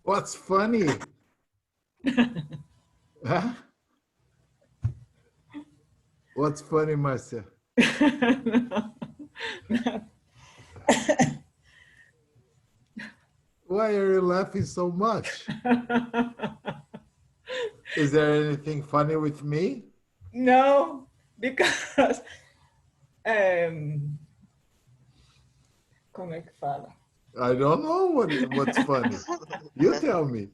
What's funny? Huh? What's funny, Marcia? Why are you laughing so much? Is there anything funny with me? No, because como é que fala? I don't know what's funny. You tell me.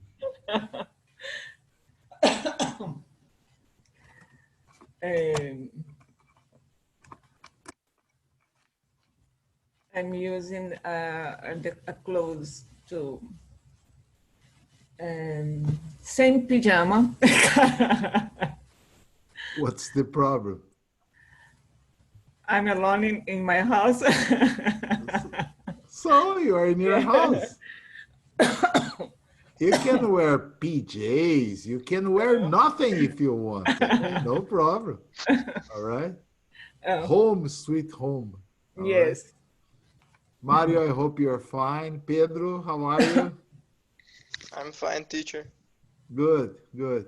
I'm using a clothes to sem pijama. What's the problem? I'm alone in my house. So you are in your house. You can wear PJs. You can wear nothing if you want. No problem. All right. Home, sweet home. All right. Yes. Mario, I hope you're fine. Pedro, how are you? I'm fine, teacher. Good, good.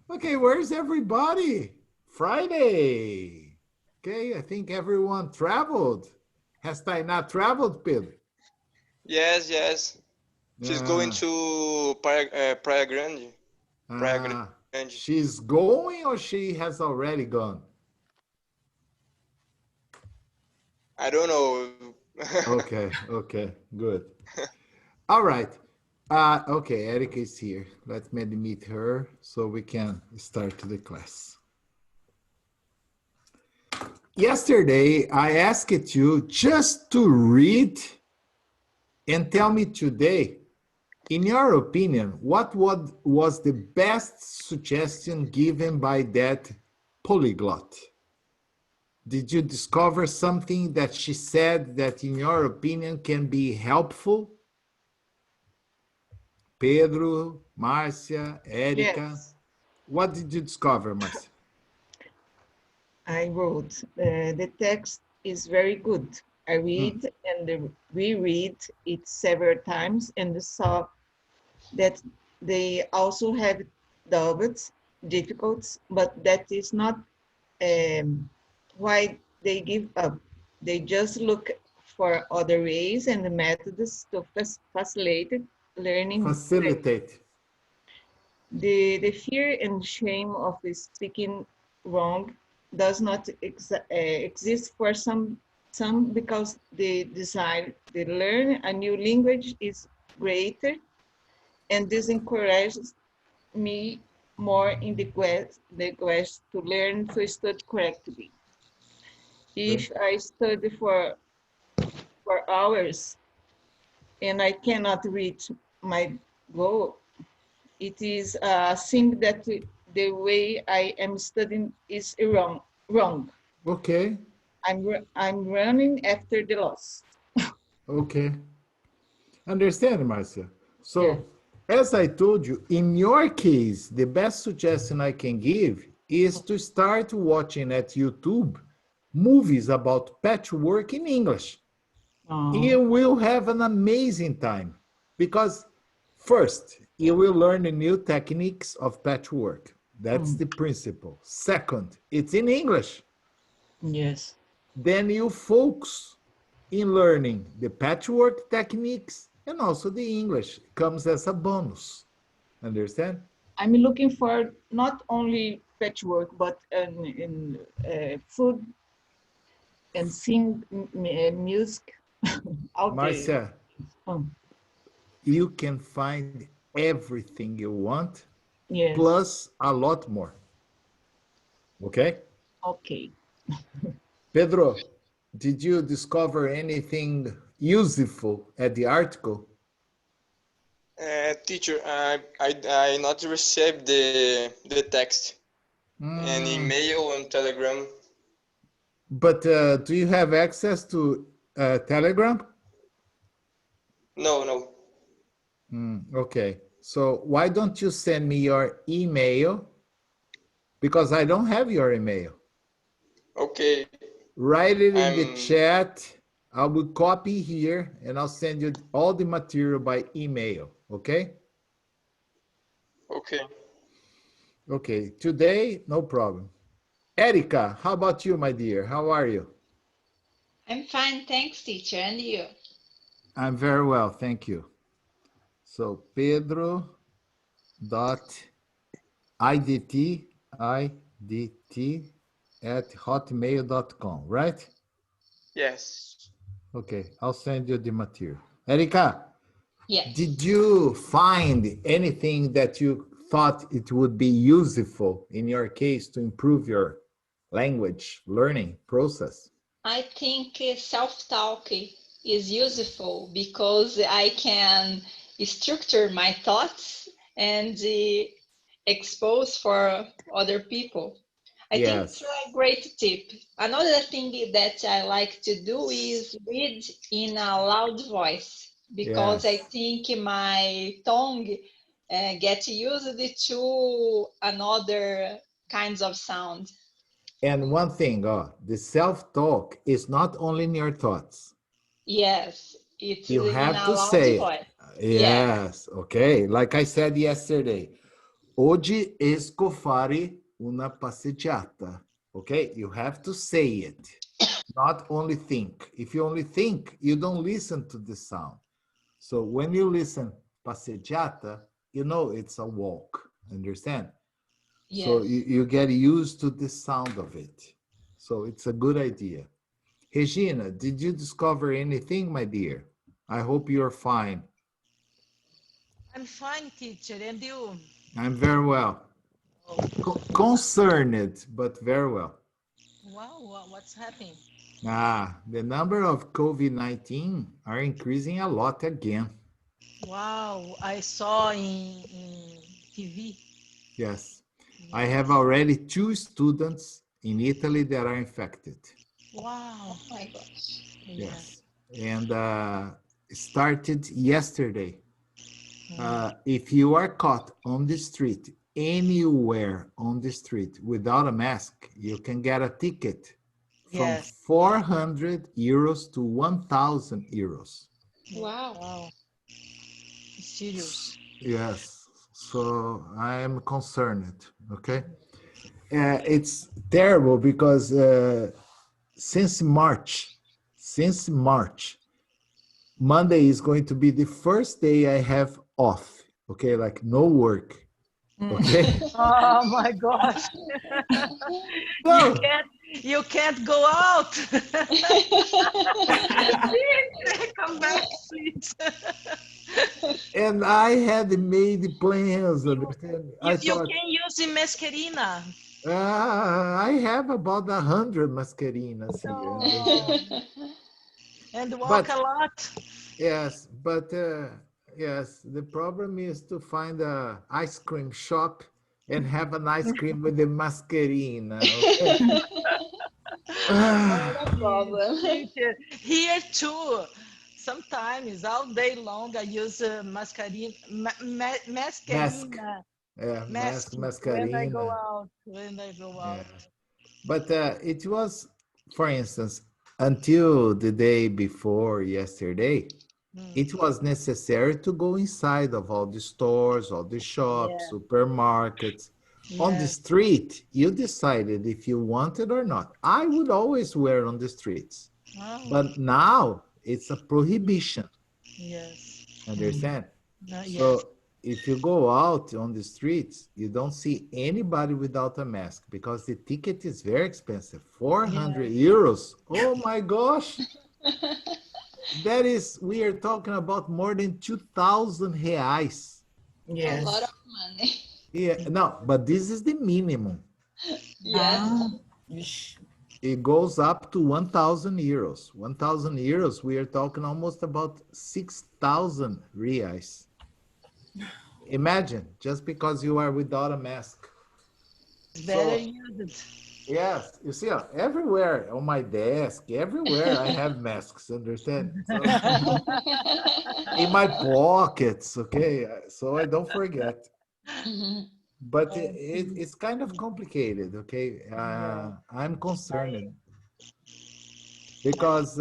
Okay, where's everybody? Friday. Okay, I think everyone traveled. Has Tainá traveled, Pedro? Yes, yes. She's going Ah, to Praia Grande. Praia Grande. she's going or she has already gone? I don't know. Okay, okay, good. All right. Okay, Erica is here. Let me admit her so we can start the class. Yesterday, I asked you just to read and tell me today, in your opinion, what was the best suggestion given by that polyglot? Did you discover something that she said that, in your opinion, can be helpful? Pedro, Marcia, Erica. Yes. What did you discover, Marcia? I wrote, the text is very good. I read and reread it several times and saw that they also have doubles, difficulties, but that is not why they give up. They just look for other ways and methods to facilitate learning. Facilitate. The fear and shame of speaking wrong does not exist for some because the desire to learn a new language is greater, and this encourages me more in the quest to learn to study correctly. If I study for hours and I cannot reach my goal, it is a sign that the way I am studying is wrong. Okay. I'm running after the loss. Okay. Understand, Marcia? Yeah. So, as I told you, in your case, the best suggestion I can give is to start watching at YouTube movies about patchwork in English. You will have an amazing time because, first, you will learn the new techniques of patchwork. That's the principle. Second, it's in English. Yes. Then you focus in learning the patchwork techniques, and also the English comes as a bonus. Understand? I'm looking for not only patchwork, but in food and sing music out there. Marcia, you can find everything you want, Yes. plus a lot more. Okay? Okay. Pedro, did you discover anything useful at the article? Teacher, I not received the text and email and telegram. But do you have access to Telegram? No, no. Okay. So why don't you send me your email? Because I don't have your email. Okay. Write it in the chat. I will copy here and I'll send you all the material by email. Okay? Okay. Okay, today, no problem. Erica, how about you, my dear? How are you? I'm fine, thanks, teacher. And you? I'm very well, thank you. So Pedro dot idt at hotmail.com, right? Yes. Okay, I'll send you the material. Erica, Yes. did you find anything that you thought it would be useful in your case to improve your language learning process? I think self-talk is useful because I can structure my thoughts and expose for other people. I think it's Yes, a great tip. Another thing that I like to do is read in a loud voice because I yes. think my tongue gets used to another kinds of sound. And one thing, the self-talk is not only in your thoughts. Yes, it's You in have a to loud say it. voice. Yes, Yes, okay. Like I said yesterday, oggi esco fare una passeggiata. Okay, you have to say it, not only think. If you only think, you don't listen to the sound. So when you listen passeggiata, you know it's a walk. Understand? So yes. you get used to the sound of it. So it's a good idea. Regina, did you discover anything, my dear? I hope you're fine. I'm fine, teacher. And you? I'm very well. Concerned, but very well. Wow, what's happening? The number of COVID-19 are increasing a lot again. Wow, I saw in TV. Yes. I have Yes. already 2 students in Italy that are infected. Wow. Oh my gosh. Yeah. Yes. And started yesterday. If you are caught on the street, anywhere on the street without a mask, you can get a ticket from Yes. 400 euros to 1,000 euros. Wow. Wow. Serious. Yes. So I am concerned. Okay. It's terrible because since March, Monday is going to be the first day I have off. Okay. Like no work. Okay. Oh my gosh. You No. can't you can't go out. Please come back, please. And I had made plans, You, understand? you, I you thought, can use the mascarina. I have about 100 mascarinas here, Oh, understand? and walk a But lot. yes, yes, the problem is to find a ice cream shop and have an ice cream with the mascarina, okay? Not a problem. Teacher, here too. Sometimes all day long I use Mask, mascarina mask, mask when I go mascarina, out. When I go yeah. out. But it was, for instance, until the day before yesterday, Mm, it was necessary to go inside of all the stores, all the shops, yeah. supermarkets. On the Yes. street, you decided if you wanted or not. I would always wear on the streets. Oh, But now it's a prohibition. yes. Understand? Yes. So if you go out on the streets, you don't see anybody without a mask because the ticket is very expensive. 400 Yes. euros. Oh my gosh. That is, we are talking about more than 2,000 reais. A lot Yes. of money. Yeah, no, but this is the minimum. Yes. Ah, ish. It goes up to 1,000 euros. 1,000 euros, we are talking almost about 6,000 reais. Imagine, just because you are without a mask. Better So, use it. yes, you see, everywhere on my desk, everywhere I have masks, understand? So, in my pockets, okay? So I don't forget. But Oh, it's kind of complicated, okay? yeah. I'm concerned because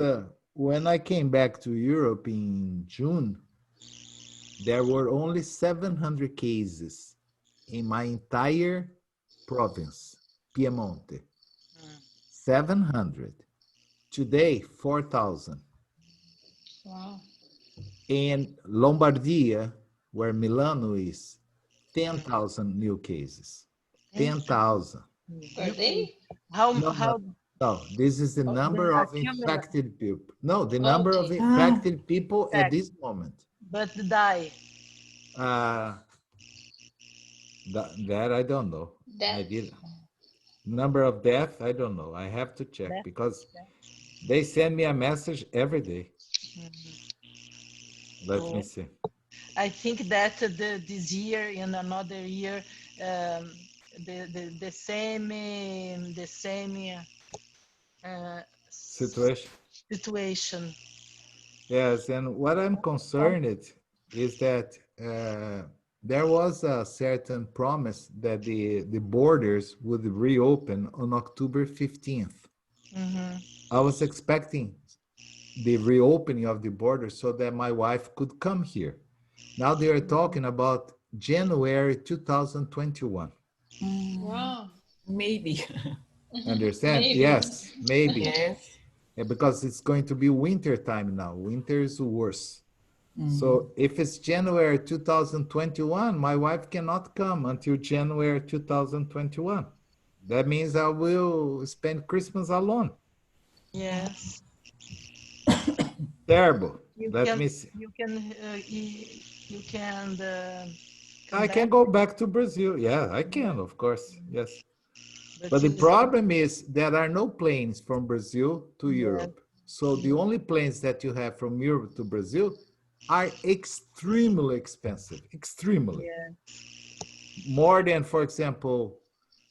when I came back to Europe in June, there were only 700 cases. in my entire province, Piemonte. 700. Today, 4,000. Wow. In Lombardia, where Milano is, 10,000 new cases. 10,000. Per day? How No, how no, this is the number the of accumulate, infected people. No, the number of Okay. infected people at fact, this moment. but die? Uh, that I don't know. That I did. Number of death, I don't know. I have to check Death, because death. they send me a message every day. Let me Oh, see. I think that this year and another year, the same uh, Situation. situation. Yes, and what I'm concerned is that there was a certain promise that the borders would reopen on October 15th. Mhm. I was expecting the reopening of the border so that my wife could come here. Now they are talking about January 2021. wow. Maybe. Understand? Maybe. Yes, maybe. Yes. Because it's going to be winter time now. Winter is worse. So if it's January 2021, my wife cannot come until January 2021. That means I will spend Christmas alone. Yes, Terrible. you Let can me see. you can come I can back, go back to Brazil. Yeah, I can, of course. Yes. but But the it's problem is there are no planes from Brazil to yeah, Europe. So the only planes that you have from Europe to Brazil are extremely expensive, extremely. yeah. More than, for example,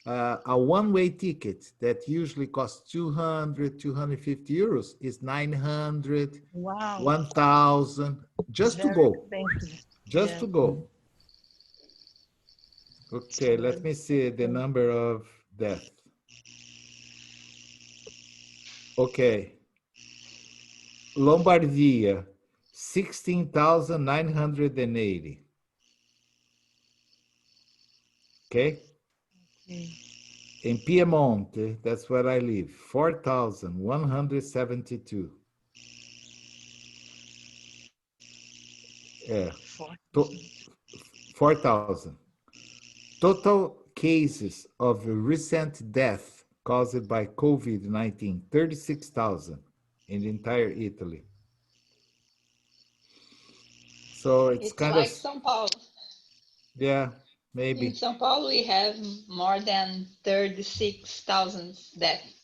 a one-way ticket that usually costs 200, 250 euros is 900, Wow, 1,000 it's just to very go, expensive. just Yeah, to go. it's Okay, let very me see the expensive. number of death. Okay, Lombardia, 16,980. Okay, Okay. in Piemonte, that's where I live, 4,172. Yeah, For, to, 4,000. Total cases of recent death caused by COVID-19, 36,000 in the entire Italy. So it's It's kind of, like São Paulo. yeah, In maybe. São Paulo, we have more than 36,000 deaths.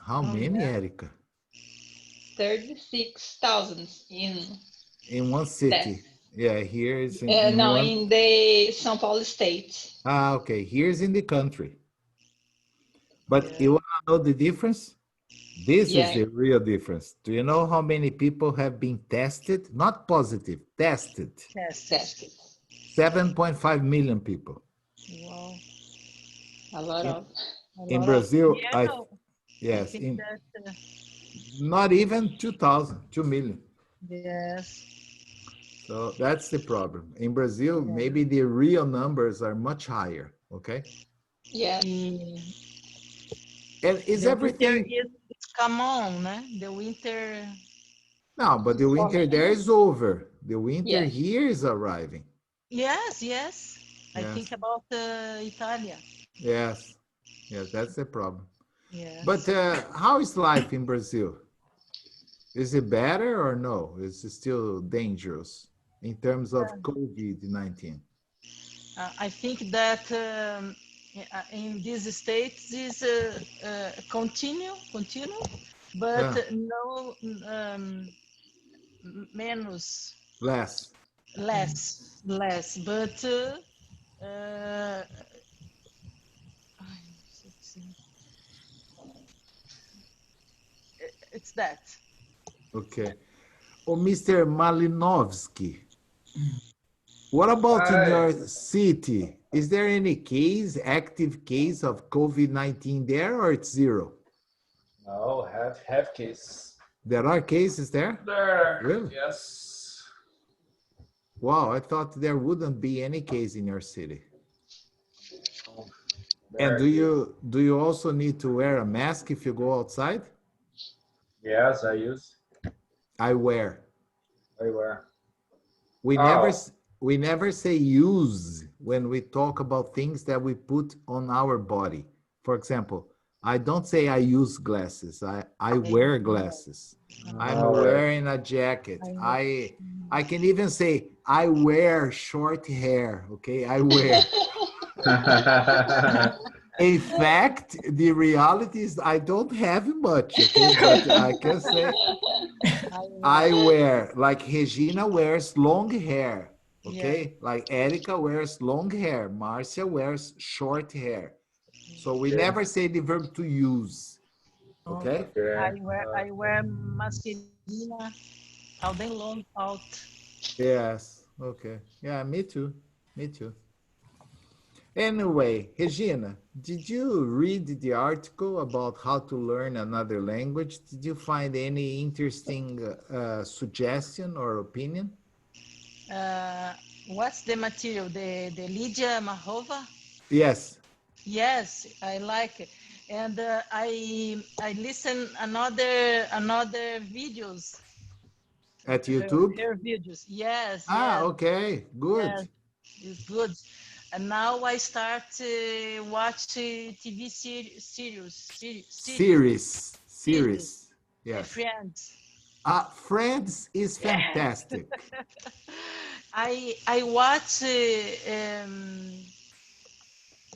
How oh many, yeah, Erica? 36,000 in In one city. deaths. Yeah, here is in No, one. in the São Paulo state. Ah, okay. Here's in the country. But yeah. you want to know the difference? This is Yeah, the real difference. Do you know how many people have been tested? Not positive, tested. Tested. tested. 7.5 million people. Wow, A lot In, of. a in lot of Brazil, yeah. I yes, think in that not even 2,000, 2 million. yes, So that's the problem. In Brazil, yeah. maybe the real numbers are much higher. Okay. Yes, E And is the winter everything is come on, né? The winter, no, but the for winter many there is months. over. The winter Yes, here is arriving. yes, yes. I think Yes, about Italia. yes, yes, that's the problem. But Yes. how is life in Brazil? Is it better or no? Is it still dangerous in terms of COVID-19? I think that in these states is continue, but Yeah, no menos, less. less, but uh, it's that. Okay. Oh, Mr. Malinovsky, what about in Hi. your city? Is there any case, active case of COVID-19 there or it's zero? No, have cases. There are cases there? There, Really? yes. Wow, I thought there wouldn't be any case in your city. And There is. do you also need to wear a mask if you go outside? Yes, I use. I wear. I wear. We never Oh, s- we never say use when we talk about things that we put on our body. For example, I don't say I use glasses. I wear glasses. I'm all right. wearing a jacket. I know. I can even say I wear short hair. Okay, I wear. In fact, the reality is I don't have much. Okay, but I can say I know. I wear, like Regina wears long hair, Yeah. okay? Like Erica wears long hair, Marcia wears short hair. So we Okay. never say the verb to use, Oh, okay? Okay. I wear mascarina all day long out. Yes, okay. Yeah, me too. Me too. Anyway, Regina, did you read the article about how to learn another language? Did you find any interesting suggestion or opinion? Uh, what's the material? The Lydia Mahova? Yes, Yes, I like it. And I listen another videos, at YouTube? her videos. Yes, Ah, yes, okay, yes, good. it's good. And now I start to watch TV series, Series. Yes. Friends. Friends is Yes. fantastic. I watch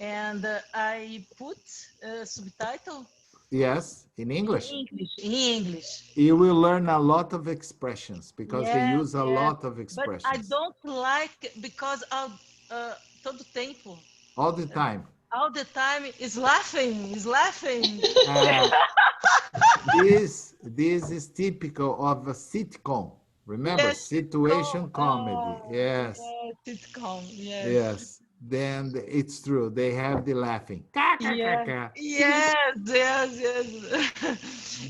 and I put subtitle Yes, in in English. English. In English. You will learn a lot of expressions because they Yes, use a yes. lot of But I expressions don't like because of todo tempo, all the time. all the time is laughing. Uh, this is typical of a sitcom. Remember, Yes, sitcom. situation comedy. Yes, Yes, sitcom. Yes. yes. Then it's true. They have the laughing. Ka, ka, ka, Yes, ka. yes, yes, yes.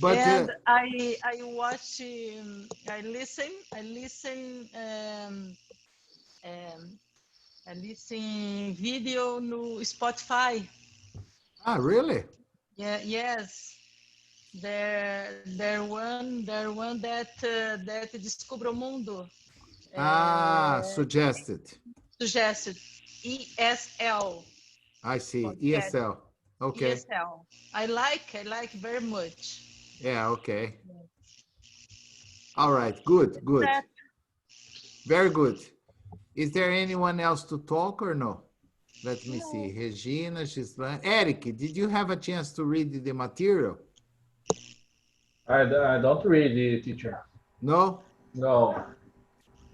But And I watch I listen um, I listen video no Spotify. really? Yeah, yes. There one that Descubra o Mundo Suggested. suggested ESL I see. podcast. ESL. Okay. ESL. I like very much. Yeah, okay. All right. Good, good. That Very good. Is there anyone else to talk or no? Let me see. no, Regina, Gislan. Eric, did you have a chance to read the material? I don't read the teacher. No? No.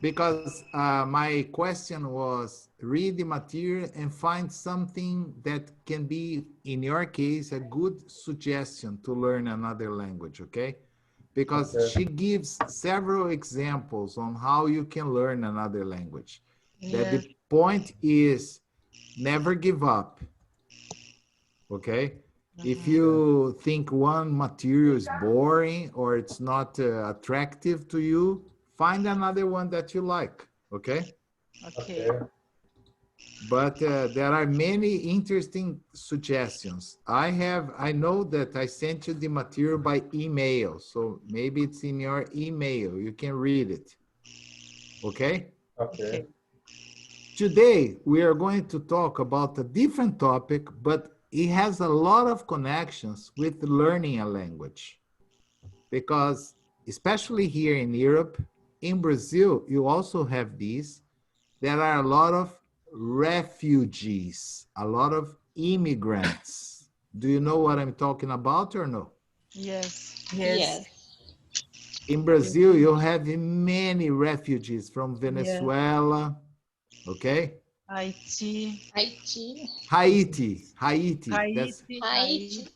Because my question was read the material and find something that can be, in your case, a good suggestion to learn another language, okay? Because Okay. she gives several examples on how you can learn another language. That yes, the point is never give up, okay? If you think one material is boring or it's not attractive to you, find another one that you like, okay? okay. Okay. But there are many interesting suggestions. I know that I sent you the material by email, so maybe it's in your email. You can read it, okay? Okay. Today, we are going to talk about a different topic, but it has a lot of connections with learning a language. Because, especially here in Europe, in Brazil, you also have these. There are a lot of refugees, a lot of immigrants. Do you know what I'm talking about or no? Yes, Yes. In Brazil, you have many refugees from yes. Venezuela, okay? Haiti, Haiti. Haiti, that's Haiti, Haiti.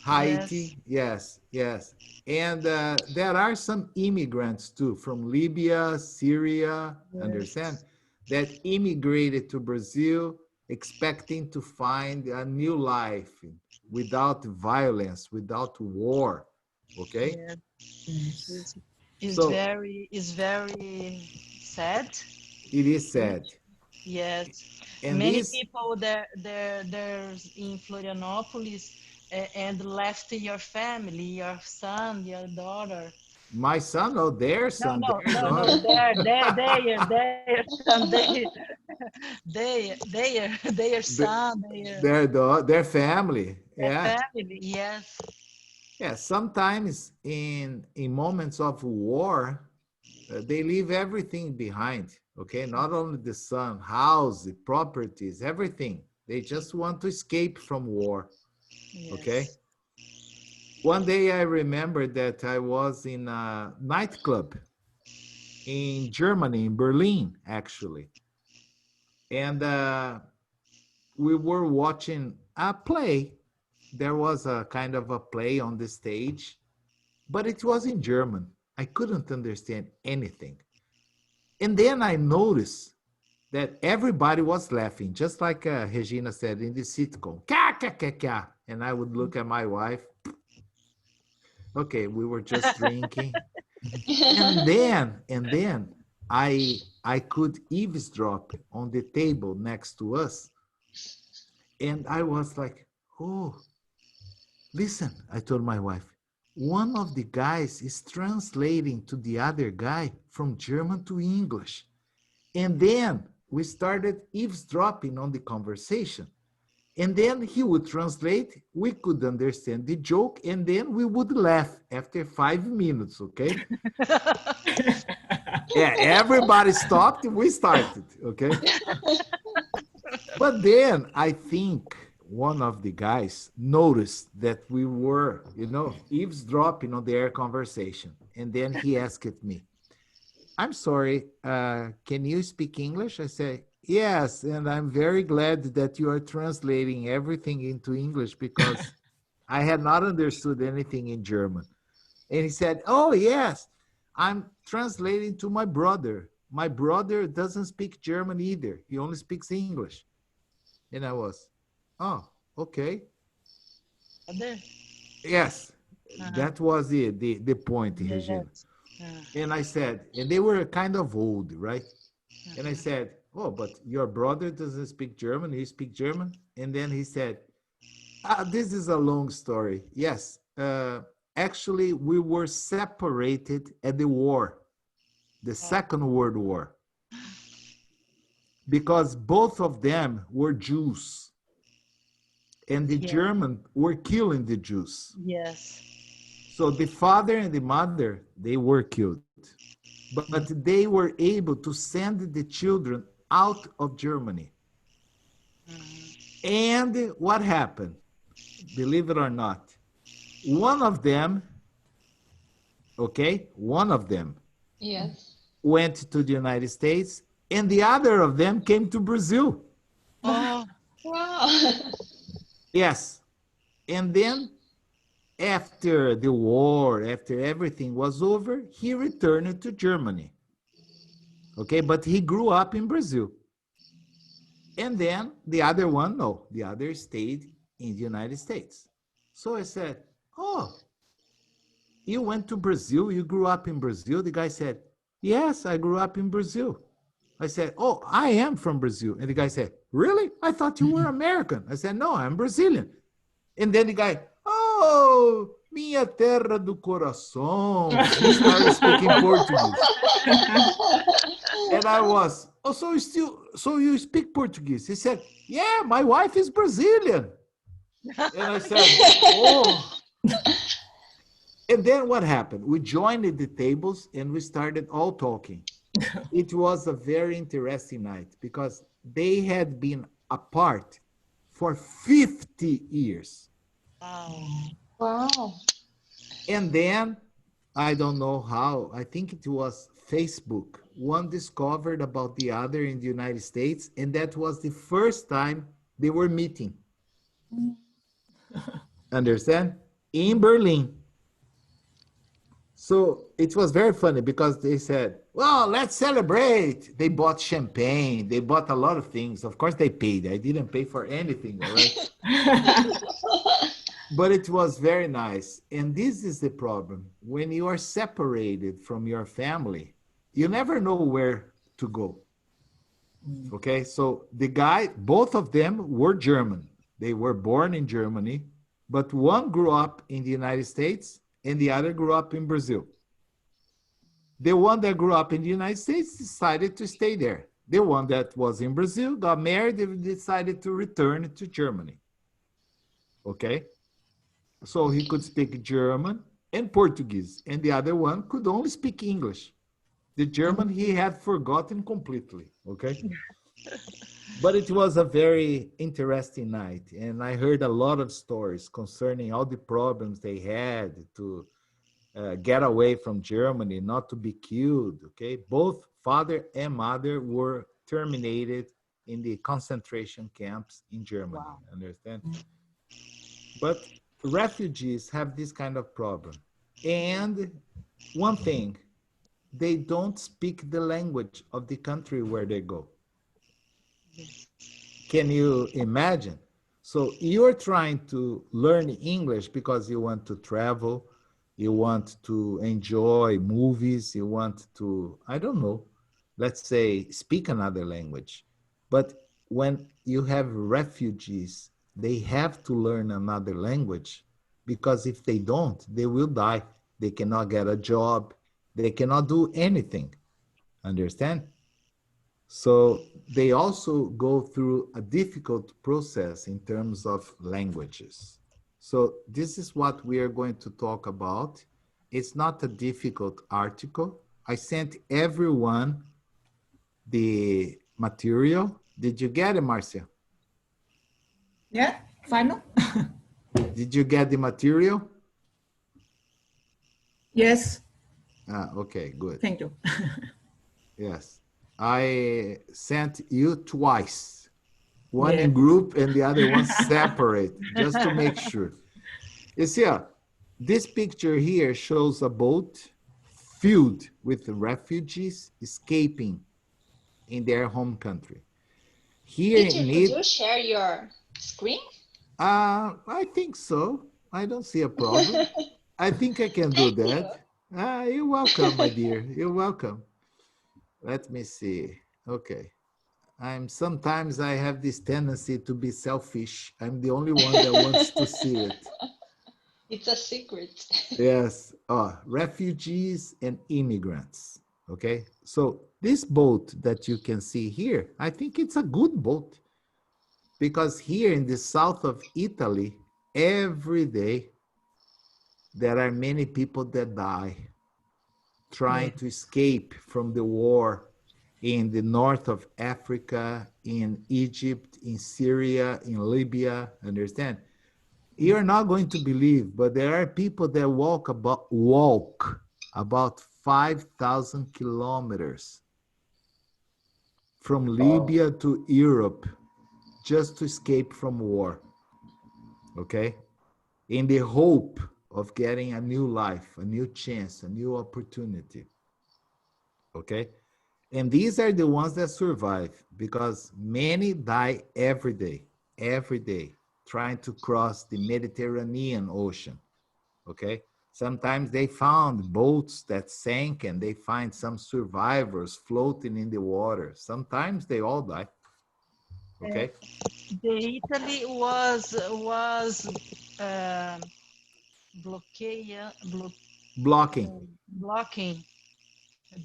Yes, Haiti, yes, yes. And there are some immigrants too from Libya, Syria, understand, yes, that immigrated to Brazil expecting to find a new life without violence, without war, okay? yes. Yes. It's, So, it's very sad. It is sad. Yes, And many this, people there in Florianopolis and left your family, your son, your daughter. my son, or their No, son, no, their no, no. daughter, Their son, their the, son, their family. their Yeah. family. Yes. Yeah. Sometimes in moments of war, they leave everything behind. Okay. Not only the son, house, the properties, everything. They just want to escape from war. Okay. Yes. One day I remember that I was in a nightclub in Germany, in Berlin, actually. And we were watching a play. There was a kind of a play on the stage, but it was in German. I couldn't understand anything. And then I noticed that everybody was laughing, just like Regina said in the sitcom. Ka, ka, ka, ka. And I would look at my wife. Okay, we were just drinking. And then I could eavesdrop on the table next to us. And I was like, oh, listen, I told my wife, one of the guys is translating to the other guy from German to English. And then we started eavesdropping on the conversation. And then he would translate, we could understand the joke, and then we would laugh after 5 minutes, okay? Yeah, everybody stopped, we started, okay? But then I think one of the guys noticed that we were, eavesdropping on their conversation. And then he asked me, I'm sorry, can you speak English? I say, yes, and I'm very glad that you are translating everything into English because I had not understood anything in German. And he said, oh, yes, I'm translating to my brother. My brother doesn't speak German either. He only speaks English. And I was, oh, okay. Other? Yes, that was the point, Regina. Yes. And I said, and they were kind of old, right? And I said, oh, but your brother doesn't speak German. You speak German? And then he said, this is a long story. Yes. Actually, we were separated at the war, the Second World War, because both of them were Jews. And the Germans were killing the Jews. Yes. So the father and the mother, they were killed. But they were able to send the children out of Germany. And what happened? Believe it or not, one of them, Yes. went to the United States, and the other of them came to Brazil. Oh, Wow. Yes. And then after the war, after everything was over, he returned to Germany. Okay, but he grew up in Brazil. And then the other one, no, the other stayed in the United States. So I said, oh, you went to Brazil, you grew up in Brazil? The guy said, yes, I grew up in Brazil. I said, oh, I am from Brazil. And the guy said, really? I thought you were American. I said, no, I'm Brazilian. And then the guy, oh, minha terra do coração. He started speaking Portuguese. And I was, oh, so you speak Portuguese? He said, yeah, my wife is Brazilian. And I said, oh. And then what happened? We joined the tables and we started all talking. It was a very interesting night because they had been apart for 50 years. wow. Wow. And then, I don't know how, I think it was Facebook. One discovered about the other in the United States, and that was the first time they were meeting. Understand? In Berlin. So it was very funny because they said, well, let's celebrate. They bought champagne. They bought a lot of things. Of course, they paid. I didn't pay for anything, all right? But it was very nice. And this is the problem. When you are separated from your family, you never know where to go. Okay, so the guy, both of them were German. They were born in Germany, but one grew up in the United States and the other grew up in Brazil. The one that grew up in the United States decided to stay there. The one that was in Brazil got married and decided to return to Germany. Okay, so he could speak German and Portuguese, and the other one could only speak English. The German he had forgotten completely. Okay. But it was a very interesting night, and I heard a lot of stories concerning all the problems they had to get away from Germany, not to be killed. Okay, both father and mother were terminated in the concentration camps in Germany. Wow. Understand? But refugees have this kind of problem, and one thing, they don't speak the language of the country where they go. Can you imagine? So you're trying to learn English because you want to travel, you want to enjoy movies, you want to, I don't know, let's say speak another language. But when you have refugees, they have to learn another language because if they don't, they will die. They cannot get a job. They cannot do anything. Understand? So they also go through a difficult process in terms of languages. So this is what we are going to talk about. It's not a difficult article. I sent everyone the material. Did you get it, Marcia? Yeah, final? Did you get the material? Yes, Okay, good. thank you. Yes. I sent you twice. One Yeah. in group and the other one separate, just to make sure. You see, this picture here shows a boat filled with refugees escaping in their home country. Here Teacher, in could it, you share your screen? I think so. I don't see a problem. I think I can do Thank you. that. You're welcome, my dear. You're welcome. Let me see. Okay. Sometimes I have this tendency to be selfish. I'm the only one that wants to see it. It's a secret. Yes, refugees and immigrants. Okay, so this boat that you can see here, I think it's a good boat because here in the south of Italy, every day there are many people that die trying to escape from the war in the north of Africa, in Egypt, in Syria, in Libya. Understand? You're not going to believe, but there are people that walk about 5,000 kilometers from Libya to Europe just to escape from war. Okay? In the hope of getting a new life, a new chance, a new opportunity. Okay? And these are the ones that survive because many die every day, trying to cross the Mediterranean Ocean. Okay. Sometimes they found boats that sank and they find some survivors floating in the water. Sometimes they all die. Okay. The Italy was blocking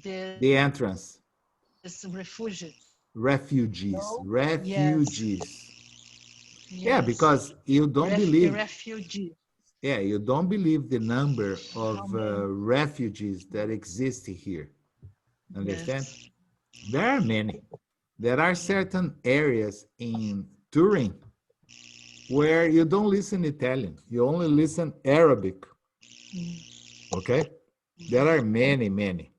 The this entrance. refugees. Refugees. Yes, Refugees. Yeah, yes. because you don't believe. Refugee. Yeah, you don't believe the number How of many? refugees that exist here. Understand? Yes. There are many. There are certain areas in Turin where you don't listen Italian, you only listen Arabic. Okay? There are many, many.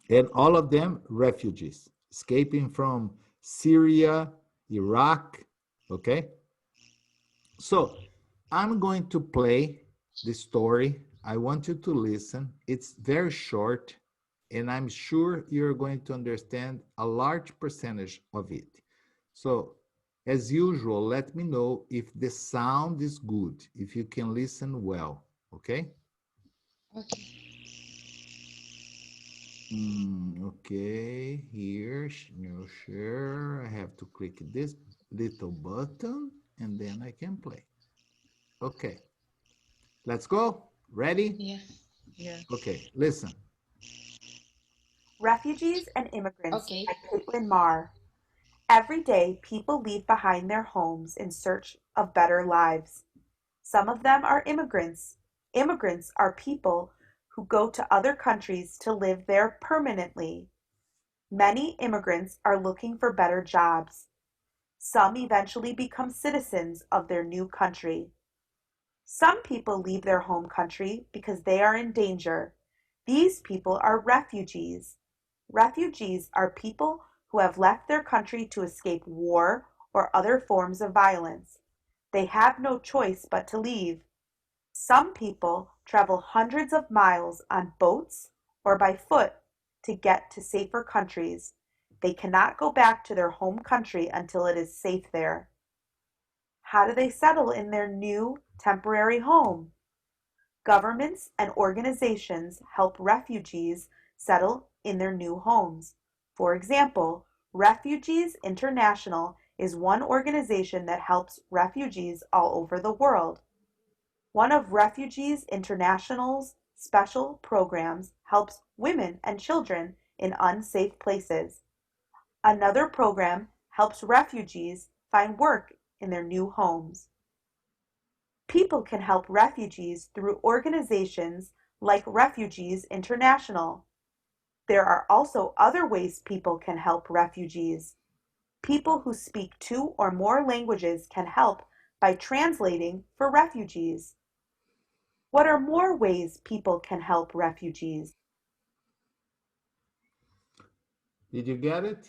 And all of them refugees escaping from Syria, Iraq. Okay? So I'm going to play the story. I want you to listen. It's very short, and I'm sure you're going to understand a large percentage of it. So, as usual, let me know if the sound is good, if you can listen well, okay? Okay. Okay, here, new share. I have to click this little button and then I can play. Okay, let's go. Ready? Yes. Yeah. Okay, listen. Refugees and Immigrants Okay. by Caitlin Marr. Every day, people leave behind their homes in search of better lives. Some of them are immigrants. Immigrants are people who go to other countries to live there permanently. Many immigrants are looking for better jobs. Some eventually become citizens of their new country. Some people leave their home country because they are in danger. These people are refugees. Refugees are people who have left their country to escape war or other forms of violence. They have no choice but to leave. Some people travel hundreds of miles on boats or by foot to get to safer countries. They cannot go back to their home country until it is safe there. How do they settle in their new temporary home? Governments and organizations help refugees settle in their new homes. For example, Refugees International is one organization that helps refugees all over the world. One of Refugees International's special programs helps women and children in unsafe places. Another program helps refugees find work in their new homes. People can help refugees through organizations like Refugees International. There are also other ways people can help refugees. People who speak two or more languages can help by translating for refugees. What are more ways people can help refugees? Did you get it?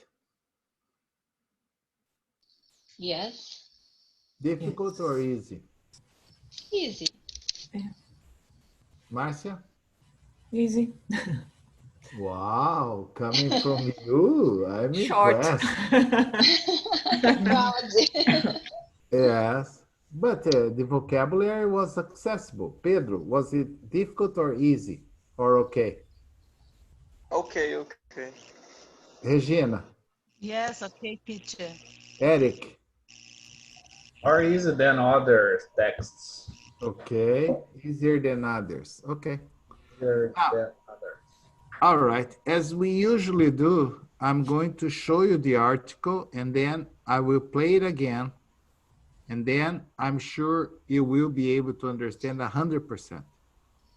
Yes. Difficult or easy? Easy. Marcia? Easy. Wow, coming from you, I'm Short. impressed. Proud. Yes, but the vocabulary was accessible. Pedro, was it difficult or easy or okay? Okay, okay. Regina, Yes, okay, teacher. Eric, Or easier than other texts. okay, easier than others. Okay. Easier Now, than others. all right, as we usually do, I'm going to show you the article and then I will play it again. And then I'm sure you will be able to understand 100%.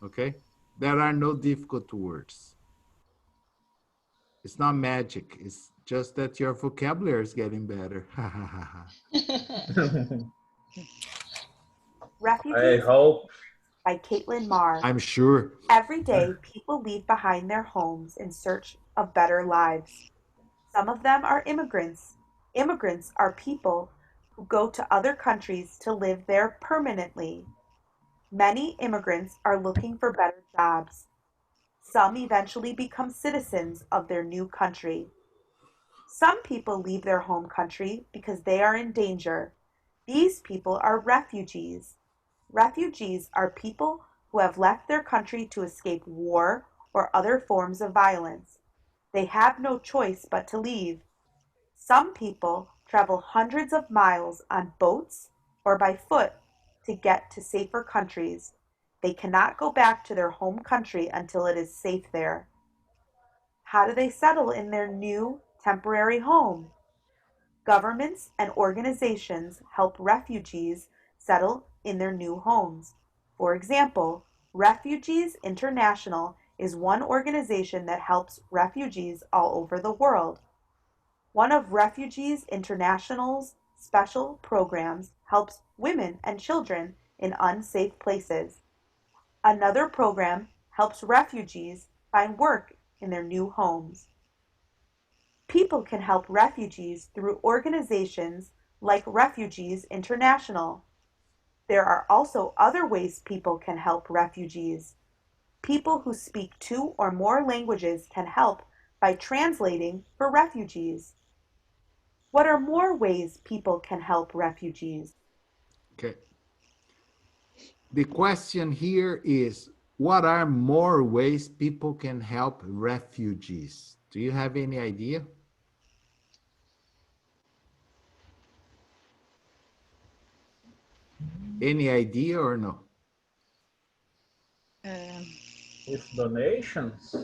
Okay? There are no difficult words. It's not magic. It's just that your vocabulary is getting better. I Refugees hope. by Caitlin Marr. I'm sure. Every day, people leave behind their homes in search of better lives. Some of them are immigrants. Immigrants are people who go to other countries to live there permanently. Many immigrants are looking for better jobs. Some eventually become citizens of their new country. Some people leave their home country because they are in danger. These people are refugees. Refugees are people who have left their country to escape war or other forms of violence. They have no choice but to leave. Some people travel hundreds of miles on boats or by foot to get to safer countries. They cannot go back to their home country until it is safe there. How do they settle in their new temporary home? Governments and organizations help refugees settle in their new homes. For example, Refugees International is one organization that helps refugees all over the world. One of Refugees International's special programs helps women and children in unsafe places. Another program helps refugees find work in their new homes. People can help refugees through organizations like Refugees International. There are also other ways people can help refugees. People who speak two or more languages can help by translating for refugees. What are more ways people can help refugees? Okay. The question here is what are more ways people can help refugees? Do you have any idea? Any idea or no? With donations?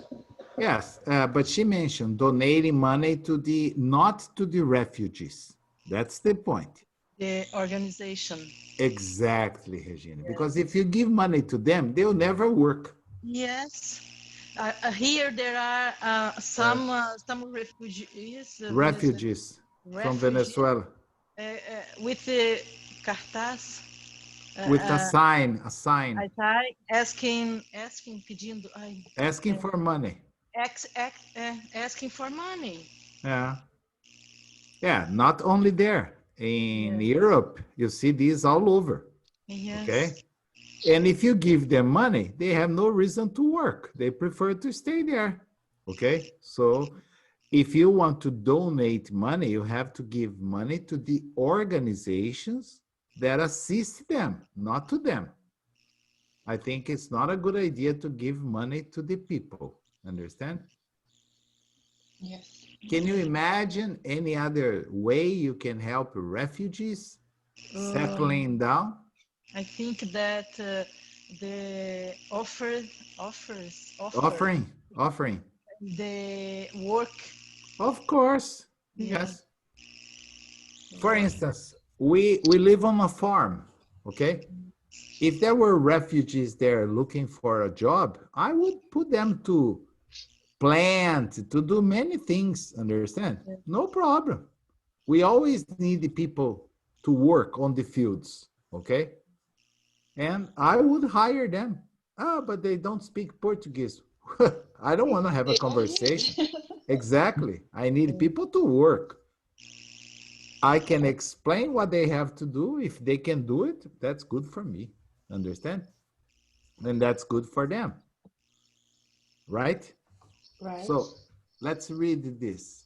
Yes, but she mentioned donating money to the, not to the refugees. That's the point. The organization. Exactly, Regina. Because if you give money to them, they'll never work. Yes. Here there are some refugees, Refugees from Venezuela. with the cartaz. With a sign, Asking, pedindo, asking for money. asking for money. Yeah. Yeah, not only there. In Europe, you see these all over. Yes. Okay. And if you give them money, they have no reason to work. They prefer to stay there. Okay. So if you want to donate money, you have to give money to the organizations that assist them, not to them. I think it's not a good idea to give money to the people. Understand? Yes. Can you imagine any other way you can help refugees settling down? I think that the offering Offering. the work. Of course, Yeah. yes. For instance, we live on a farm, okay? If there were refugees there looking for a job, I would put them to plant, to do many things, understand? No problem. We always need the people to work on the fields, okay? And I would hire them. Ah, but they don't speak Portuguese. I don't want to have a conversation. Exactly. I need people to work. I can explain what they have to do. If they can do it, that's good for me. Understand? And that's good for them. Right? Right. So let's read this.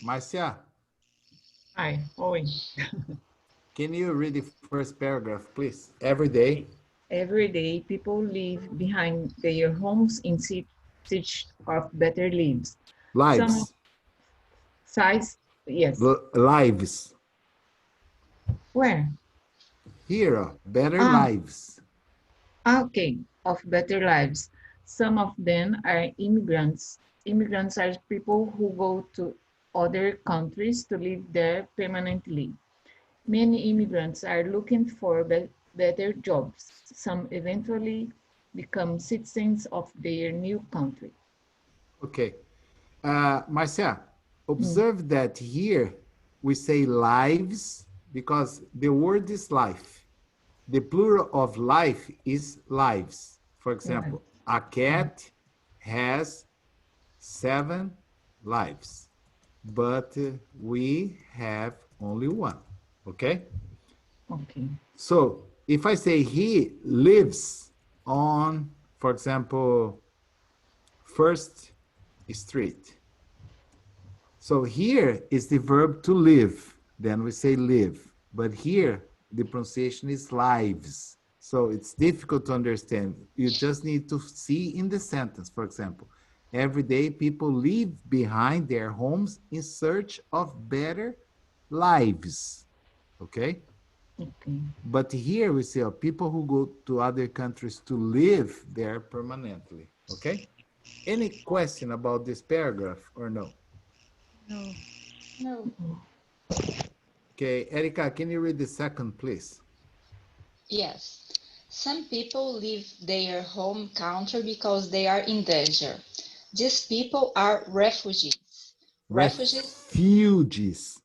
Marcia, Hi, Owen. can you read the first paragraph, please? Every day. Every day, people leave behind their homes in search of better lives. Some Lives. size, yes. Lives. Where? Here, better lives. Okay, of better lives. Some of them are immigrants. Immigrants are people who go to other countries to live there permanently. Many immigrants are looking for better jobs. Some eventually become citizens of their new country. Okay. Marcia, observe that here we say lives because the word is life. The plural of life is lives. For example, a cat has 7 lives, but we have only one. Okay? Okay. So if I say he lives on, for example, First Street. So here is the verb to live. Then we say live. But here, the pronunciation is lives. So it's difficult to understand. You just need to see in the sentence, for example, every day people leave behind their homes in search of better lives. Okay? Okay. But here we see people who go to other countries to live there permanently. Okay? Any question about this paragraph or no? No. No. Okay, Erica, can you read the second, please? Yes. Some people leave their home country because they are in danger. These people are refugees. Refugees.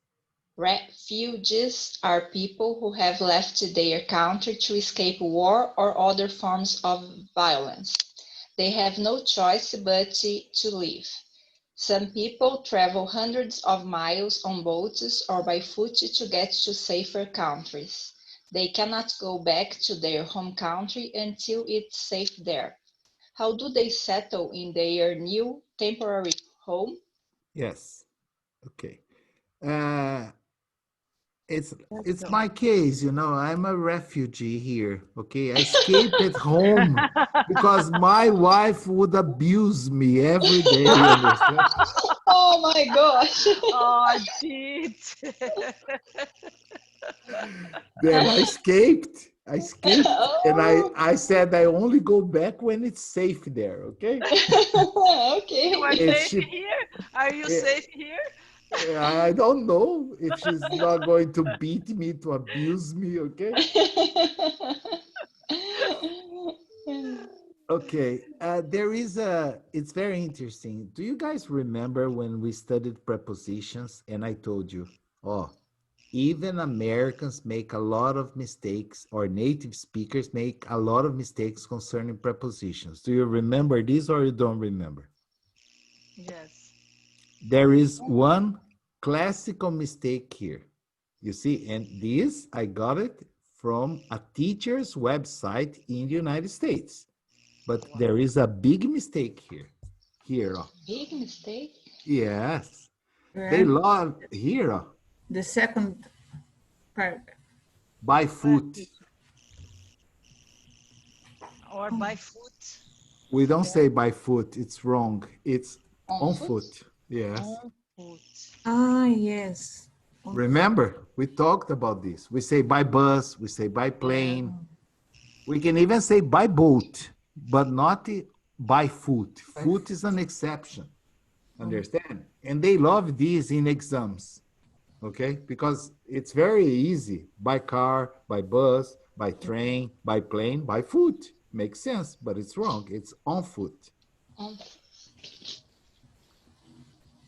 Refugees are people who have left their country to escape war or other forms of violence. They have no choice but to leave. Some people travel hundreds of miles on boats or by foot to get to safer countries. They cannot go back to their home country until it's safe there. How do they settle in their new temporary home? Yes. Okay. it's my case, you know. I'm a refugee here. Okay, I escaped at home because my wife would abuse me every day. You understand? Oh my gosh. Oh, did. Then I escaped. I escaped, and Oh, I said I only go back when it's safe there. Okay, You are okay. if safe she, here? Are you eh, safe here? I don't know if she's not going to beat me to abuse me. Okay. Okay, there is it's very interesting. Do you guys remember when we studied prepositions and I told you, oh, even Americans make a lot of mistakes, or native speakers make a lot of mistakes concerning prepositions. Do you remember this or you don't remember? Yes. There is one classical mistake here. You see, and this I got it from a teacher's website in the United States. But there is a big mistake here. Here, Big mistake. yes, they Yeah. love here The second part. by foot. Or by foot. We don't say by foot. It's wrong. It's On on foot. foot. Yes. On foot. Ah, yes. Remember, we talked about this. We say by bus. We say by plane. We can even say by boat, but not by foot. Foot is an exception. Understand? And they love this in exams. Okay, because it's very easy by car, by bus, by train, by plane, by foot. Makes sense, but it's wrong. It's on foot. On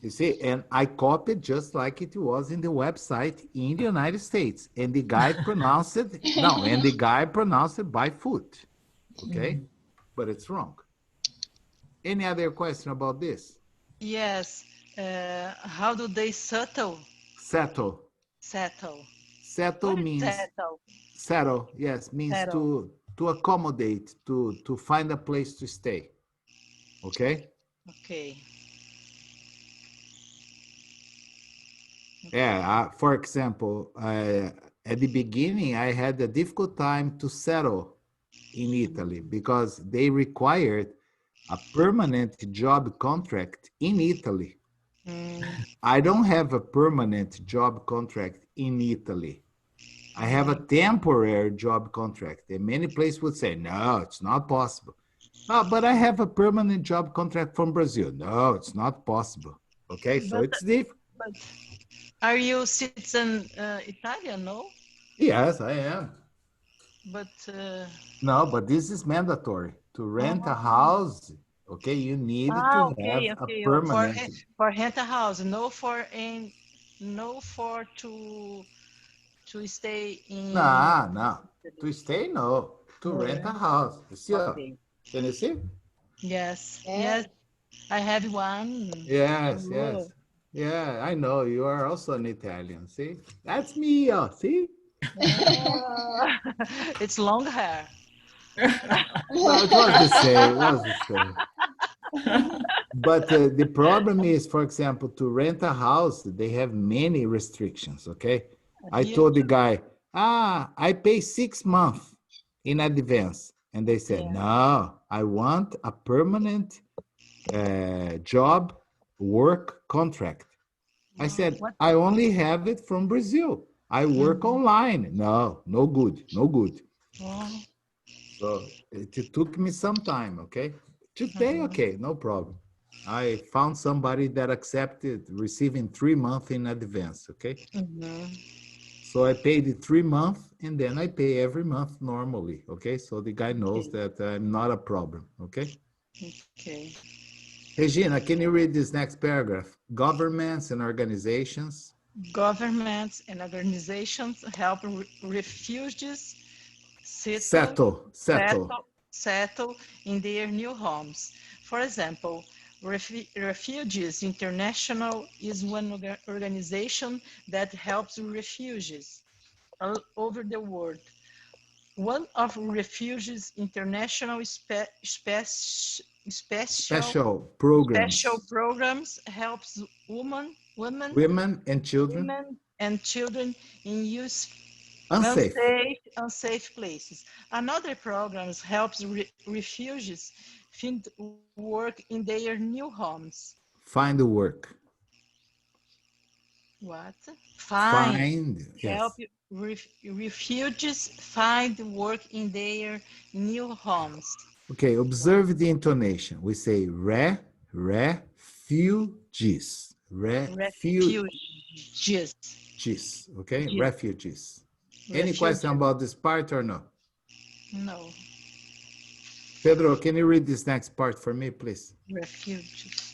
You see, and I copied just like it was in the website in the United States. And the guy pronounced it, no, and the guy pronounced it by foot. Okay, but it's wrong. Any other question about this? Yes. How do they settle? Settle. Settle. Settle What is means settle? settle, yes, means Settle. to accommodate, to find a place to stay. Okay? Okay. Yeah, for example, at the beginning, I had a difficult time to settle in Italy because they required a permanent job contract in Italy. I don't have a permanent job contract in Italy. I have a temporary job contract. And many places would say, no, it's not possible. Oh, but I have a permanent job contract from Brazil. No, it's not possible. Okay, so But, it's different. but are you citizen Italian? No? Yes, I am. But No, but this is mandatory. To rent a house, okay, you need to okay, have a okay. permanent. For rent a house, no for in, no for to stay in. No, no. To stay, no. To No, rent a right? house. You see, Okay. can you see? Yes, Yeah. yes. I have one. Yes, Oh. yes. Yeah, I know. You are also an Italian. See? That's me. See? Ah, it's long hair. No, it was the same. It was the same. But the problem is, for example, to rent a house, they have many restrictions. Okay. I Here told the too. guy, I pay 6 months in advance. And they said, Yeah. no, I want a permanent job work contract. I said, What? I only have it from Brazil. I work online. No, no good, no good. Oh, So it took me some time, okay? Today, okay, no problem. I found somebody that accepted receiving 3 months in advance, okay? So I paid the 3 months and then I pay every month normally, okay? So the guy knows okay. that I'm not a problem, okay? Okay. Regina, can you read this next paragraph? Governments and organizations Governments and organizations help refugees settle, settle. settle in their new homes. For example, Refugees International is one organization that helps refugees all over the world. One of Refugees International Special special programs, programs helps women women and children. women and children in Unsafe. unsafe places. Another program helps refugees find work in their new homes. Find the work. What? Find, Help yes. refugees find work in their new homes. Okay, observe the intonation. We say refugees. Refugees. Refugees. Okay, Yes, refugees. Any question refugees. about this part or no? No, Pedro, can you read this next part for me, please? refugees.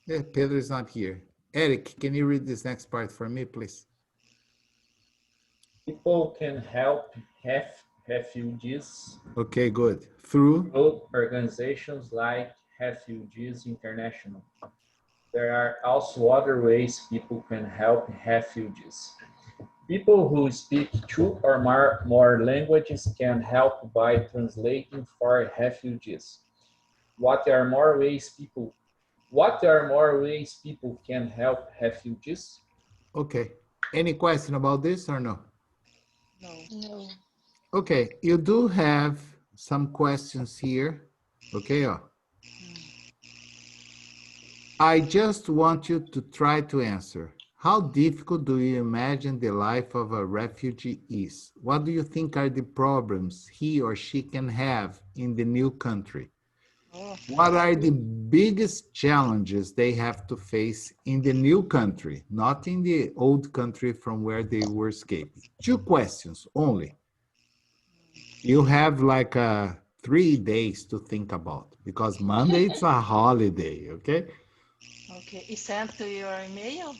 Yeah, Pedro is not here. Eric, can you read this next part for me, please? People can help refugees Okay, good. Through? through organizations like Refugees International. There are also other ways people can help refugees. People who speak two or more languages can help by translating for refugees. What are more ways people can help refugees? Okay. Any question about this or no? No. No. Okay, you do have some questions here. Okay, I just want you to try to answer. How difficult do you imagine the life of a refugee is? What do you think are the problems he or she can have in the new country? Oh, What are the biggest challenges they have to face in the new country, not in the old country from where they were escaping? Two questions only. You have like 3 days to think about because Monday it's a holiday, okay? okay. It's sent to your email.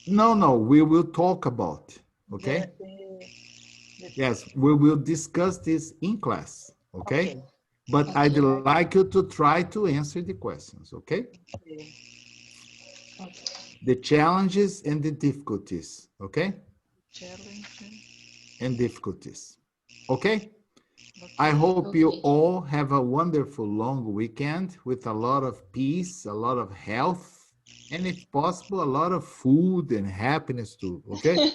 No, we will talk about, The, okay? the Yes, we will discuss this in class, okay? okay. But I'd Okay. like you to try to answer the questions, okay? Okay. Okay. The challenges and the difficulties, okay? Challenge. And difficulties, okay? I Okay. hope you Okay. all have a wonderful long weekend with a lot of peace, a lot of health, and if possible, a lot of food and happiness too, okay?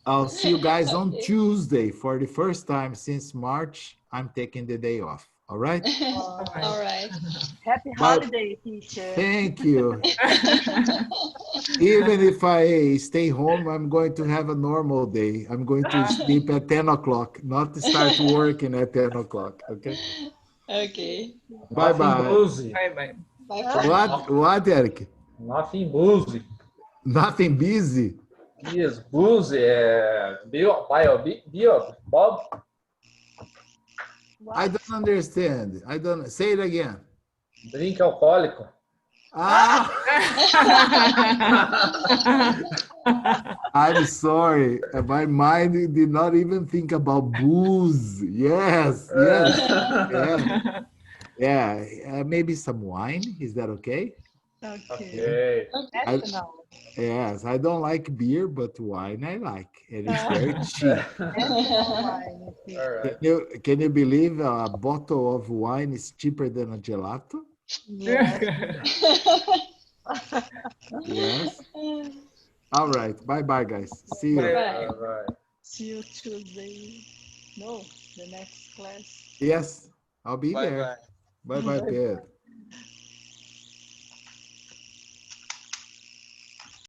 I'll see you guys on Okay. Tuesday for the first time since March. I'm taking the day off, all right? All right. All right. Happy But holiday, teacher. thank you. Even if I stay home, I'm going to have a normal day. I'm going to sleep at 10 o'clock, not start working at 10 o'clock, okay? Okay. Nothing Bye-bye. boozy. Bye bye. Bye Huh? for now. What, Eric? Nothing boozy. Nothing busy? Yes, boozy é Bob. I What? don't understand. I don't, say it again. Drink alcoólico. Ah, I'm sorry. My mind did not even think about booze. Yes, yes. Yeah, maybe some wine. Is that okay? Okay. Ok. I, National. yes, I don't like beer, but wine I like, and it's very cheap. National wine, All teacher. right. Can you believe a bottle of wine is cheaper than a gelato? Yes. Yes. All right. Bye-bye, guys. See you. Bye. All right. See you Tuesday. No, the next class. Yes, I'll be Bye there. bye. Bye-bye, Pedro.